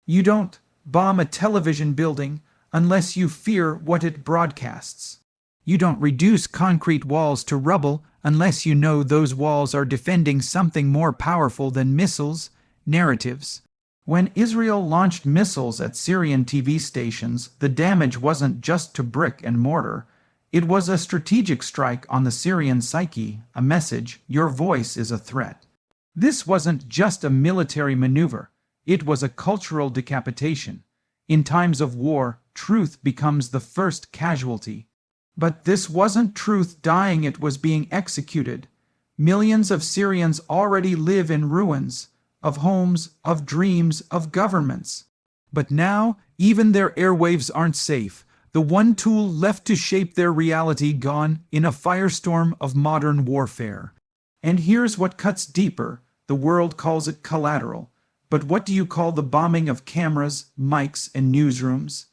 You don't bomb a television building unless you fear what it broadcasts. You don't reduce concrete walls to rubble unless you know those walls are defending something more powerful than missiles, narratives. When Israel launched missiles at Syrian TV stations, the damage wasn't just to brick and mortar. It was a strategic strike on the Syrian psyche, a message: your voice is a threat. This wasn't just a military maneuver. It was a cultural decapitation. In times of war, truth becomes the first casualty. But this wasn't truth dying, it was being executed. Millions of Syrians already live in ruins, of homes, of dreams, of governments. But now, even their airwaves aren't safe. The one tool left to shape their reality gone in a firestorm of modern warfare. And here's what cuts deeper. The world calls it collateral. But what do you call the bombing of cameras, mics, and newsrooms?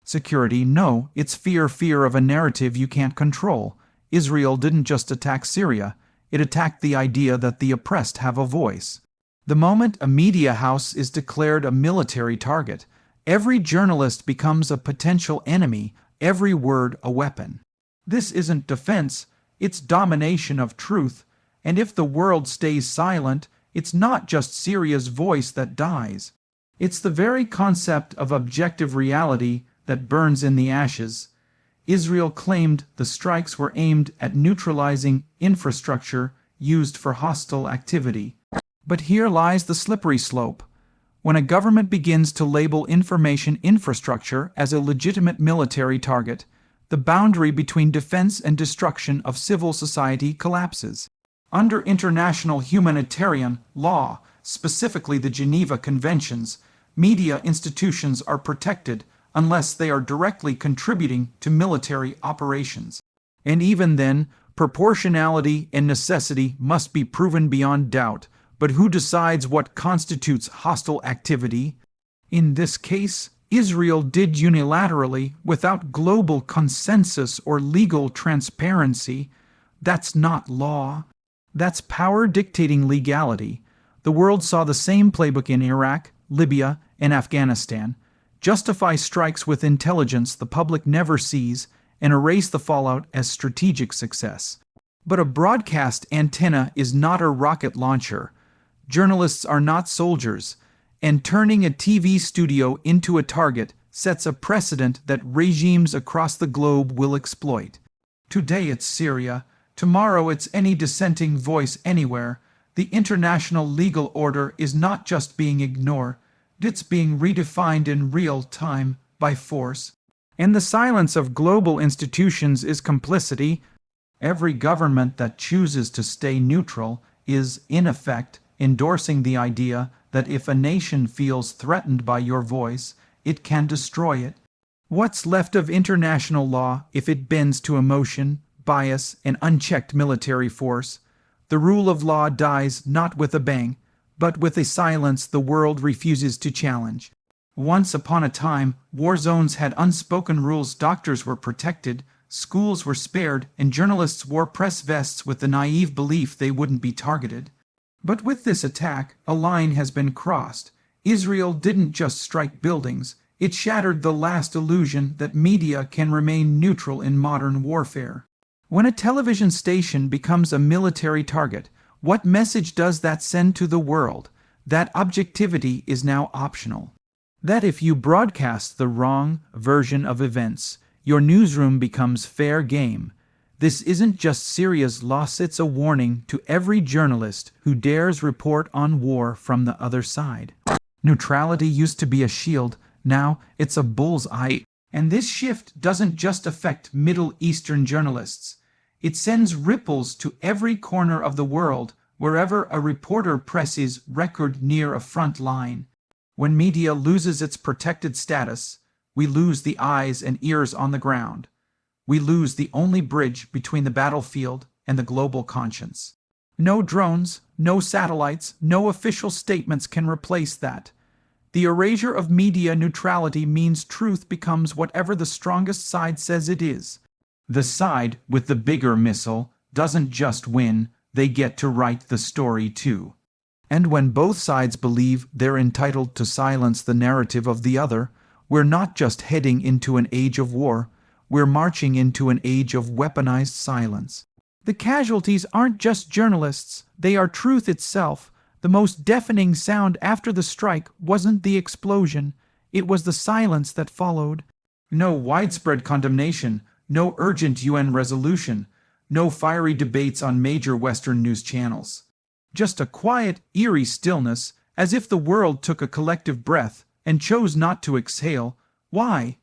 Security? No, it's fear of a narrative you can't control. Israel didn't just attack Syria, it attacked the idea that the oppressed have a voice. The moment a media house is declared a military target, every journalist becomes a potential enemy, every word a weapon. This isn't defense, it's domination of truth, and if the world stays silent, it's not just Syria's voice that dies. It's the very concept of objective reality that burns in the ashes. Israel claimed the strikes were aimed at neutralizing infrastructure used for hostile activity. But here lies the slippery slope. When a government begins to label information infrastructure as a legitimate military target, the boundary between defense and destruction of civil society collapses. Under international humanitarian law, specifically the Geneva Conventions, media institutions are protected unless they are directly contributing to military operations. And even then, proportionality and necessity must be proven beyond doubt. But who decides what constitutes hostile activity? In this case, Israel did unilaterally, without global consensus or legal transparency. That's not law. That's power dictating legality. The world saw the same playbook in Iraq, Libya, and Afghanistan. Justify strikes with intelligence the public never sees, and erase the fallout as strategic success. But a broadcast antenna is not a rocket launcher. Journalists are not soldiers, and turning a TV studio into a target sets a precedent that regimes across the globe will exploit. Today it's Syria, tomorrow it's any dissenting voice anywhere. The international legal order is not just being ignored, it's being redefined in real time by force. And the silence of global institutions is complicity. Every government that chooses to stay neutral is, in effect, endorsing the idea that if a nation feels threatened by your voice, it can destroy it. What's left of international law if it bends to emotion, bias, and unchecked military force? The rule of law dies not with a bang, but with a silence the world refuses to challenge. Once upon a time, war zones had unspoken rules. Doctors were protected, schools were spared, and journalists wore press vests with the naive belief they wouldn't be targeted. But with this attack, a line has been crossed. Israel didn't just strike buildings, it shattered the last illusion that media can remain neutral in modern warfare. When a television station becomes a military target, what message does that send to the world? That objectivity is now optional. That if you broadcast the wrong version of events, your newsroom becomes fair game. This isn't just Syria's loss, it's a warning to every journalist who dares report on war from the other side. Neutrality used to be a shield, now it's a bullseye. And this shift doesn't just affect Middle Eastern journalists. It sends ripples to every corner of the world, wherever a reporter presses record near a front line. When media loses its protected status, we lose the eyes and ears on the ground. We lose the only bridge between the battlefield and the global conscience. No drones, no satellites, no official statements can replace that. The erasure of media neutrality means truth becomes whatever the strongest side says it is. The side with the bigger missile doesn't just win, they get to write the story too. And when both sides believe they're entitled to silence the narrative of the other, we're not just heading into an age of war, we're marching into an age of weaponized silence. The casualties aren't just journalists, they are truth itself. The most deafening sound after the strike wasn't the explosion, it was the silence that followed. No widespread condemnation, no urgent UN resolution, no fiery debates on major Western news channels. Just a quiet, eerie stillness, as if the world took a collective breath and chose not to exhale. Why?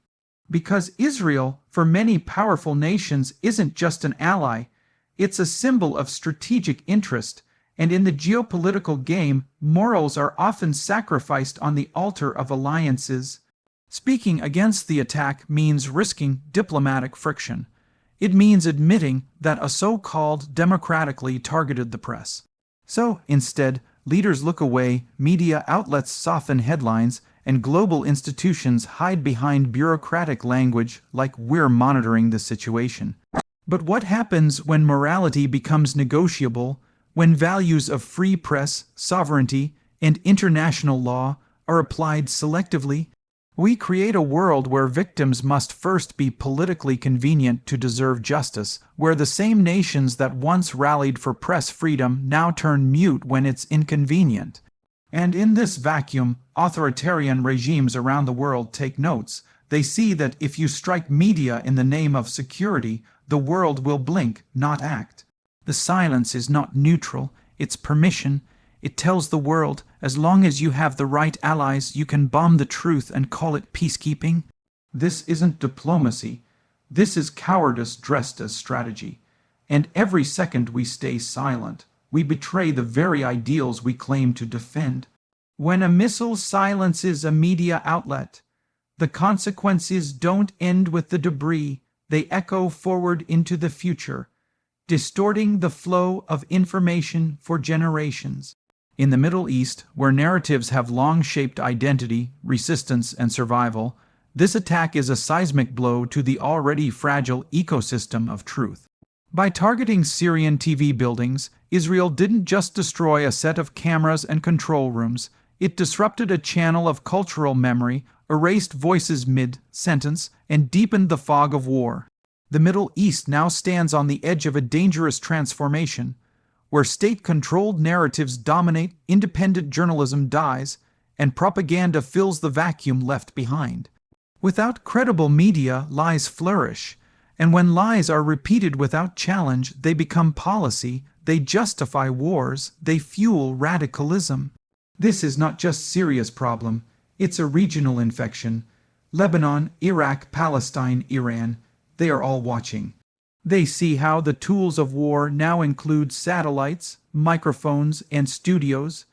Because Israel, for many powerful nations, isn't just an ally, it's a symbol of strategic interest, and in the geopolitical game, morals are often sacrificed on the altar of alliances. Speaking against the attack means risking diplomatic friction. It means admitting that a so-called democratically targeted the press. So, instead, leaders look away, media outlets soften headlines, and global institutions hide behind bureaucratic language like we're monitoring the situation. But what happens when morality becomes negotiable, when values of free press, sovereignty, and international law are applied selectively? We create a world where victims must first be politically convenient to deserve justice, where the same nations that once rallied for press freedom now turn mute when it's inconvenient. And in this vacuum, authoritarian regimes around the world take notes. They see that if you strike media in the name of security, the world will blink, not act. The silence is not neutral, it's permission. It tells the world, as long as you have the right allies, you can bomb the truth and call it peacekeeping. This isn't diplomacy. This is cowardice dressed as strategy. And every second we stay silent, we betray the very ideals we claim to defend. When a missile silences a media outlet, the consequences don't end with the debris, they echo forward into the future, distorting the flow of information for generations. In the Middle East, where narratives have long shaped identity, resistance, and survival, this attack is a seismic blow to the already fragile ecosystem of truth. By targeting Syrian TV buildings, Israel didn't just destroy a set of cameras and control rooms, it disrupted a channel of cultural memory, erased voices mid-sentence, and deepened the fog of war. The Middle East now stands on the edge of a dangerous transformation. Where state-controlled narratives dominate, independent journalism dies, and propaganda fills the vacuum left behind. Without credible media, lies flourish, and when lies are repeated without challenge, they become policy, they justify wars, they fuel radicalism. This is not just Syria's problem, it's a regional infection. Lebanon, Iraq, Palestine, Iran, they are all watching. They see how the tools of war now include satellites, microphones, and studios.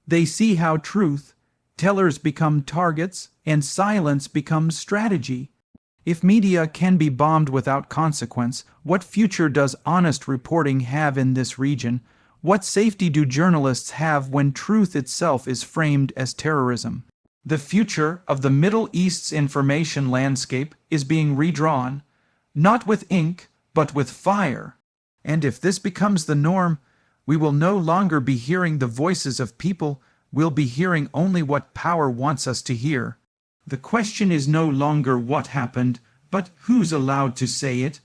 They see how truth tellers become targets and silence becomes strategy. If media can be bombed without consequence, what future does honest reporting have in this region? What safety do journalists have when truth itself is framed as terrorism? The future of the Middle East's information landscape is being redrawn, not with ink, but with fire. And if this becomes the norm, we will no longer be hearing the voices of people, we'll be hearing only what power wants us to hear. The question is no longer what happened, but who's allowed to say it.